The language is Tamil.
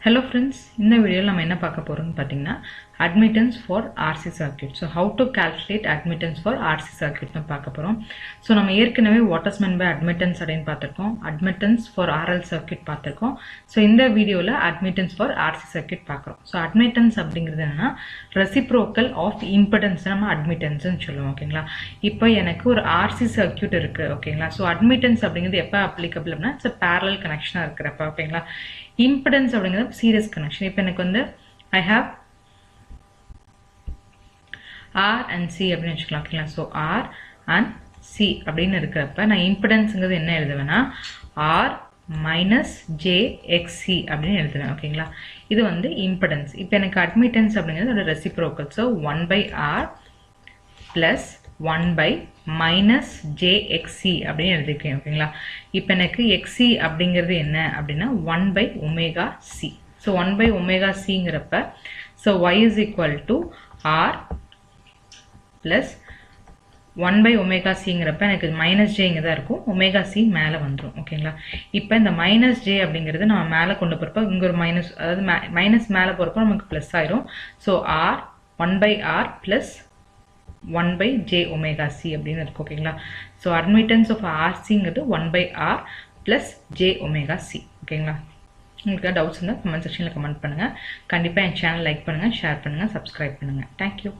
Hello friends, in the video நம்ம என்ன பார்க்க போறோம்னு பாத்தீங்கன்னா admittance for RC circuit. So how to calculate admittance for RC circuit னு பார்க்க போறோம். So நம்ம ஏற்கனவே what is meant by admittance அப்படினு பார்த்திருக்கோம். Admittance for RL circuit பார்த்திருக்கோம். So இந்த வீடியோல admittance for RC circuit பார்க்கறோம். So admittance அப்படிங்கிறது என்னன்னா reciprocal of impedance நம்ம admittance னு சொல்லுவோம். ஓகேங்களா? இப்போ எனக்கு ஒரு RC circuit இருக்கு. ஓகேங்களா? So admittance அப்படிங்கிறது எப்ப applicable அப்படினா it's a parallel connection இருக்குறப்ப. ஓகேங்களா? Impedance அப்படிங்கிறது series connection. இப்போ எனக்கு வந்து I have R and C அப்படின்னு வச்சுக்கலாம். ஓகேங்களா? So R and C அப்படின்னு இருக்கிறப்ப நான் இம்பிடன்ஸ்ங்கிறது என்ன எழுதுவேன்னா R minus JXC அப்படின்னு எழுதுவேன். ஓகேங்களா? இது வந்து இம்பிடன்ஸ். இப்போ எனக்கு அட்மிட்டன்ஸ் அப்படிங்கிறது ஒரு reciprocal. So 1 by R plus 1 by minus JXC அப்படின்னு எழுதிருக்கேன். ஓகேங்களா? இப்போ எனக்கு XC அப்படிங்கிறது என்ன அப்படின்னா 1 by omega C. So 1 by omega Cங்கிறப்ப so Y is equal to R plus 1 by omega Cங்கிறப்ப எனக்கு minus J இங்க தான் இருக்கும். omega C மேலே வந்துரும். ஓகேங்களா? இப்போ இந்த minus J அப்படிங்கிறது நம்ம மேலே கொண்டு போறப்ப இங்க ஒரு மைனஸ், அதாவது மைனஸ் மேலே போறப்ப நமக்கு பிளஸ் ஆயிரும். So R 1 by R plus 1 by J omega C அப்படின்னு இருக்கு. ஓகேங்களா? ஸோ அட்மிட்டன்ஸ் ஆஃப் RCங்கிறது 1 by R plus J omega C. ஓகேங்களா? உங்களுக்கு டவுட்ஸ் இருந்தால் கமெண்ட் செக்ஷனில் கமெண்ட் பண்ணுங்கள். கண்டிப்பாக என் சேனல் லைக் பண்ணுங்கள், ஷேர் பண்ணுங்கள், சப்ஸ்கிரைப் பண்ணுங்கள். தேங்க்யூ.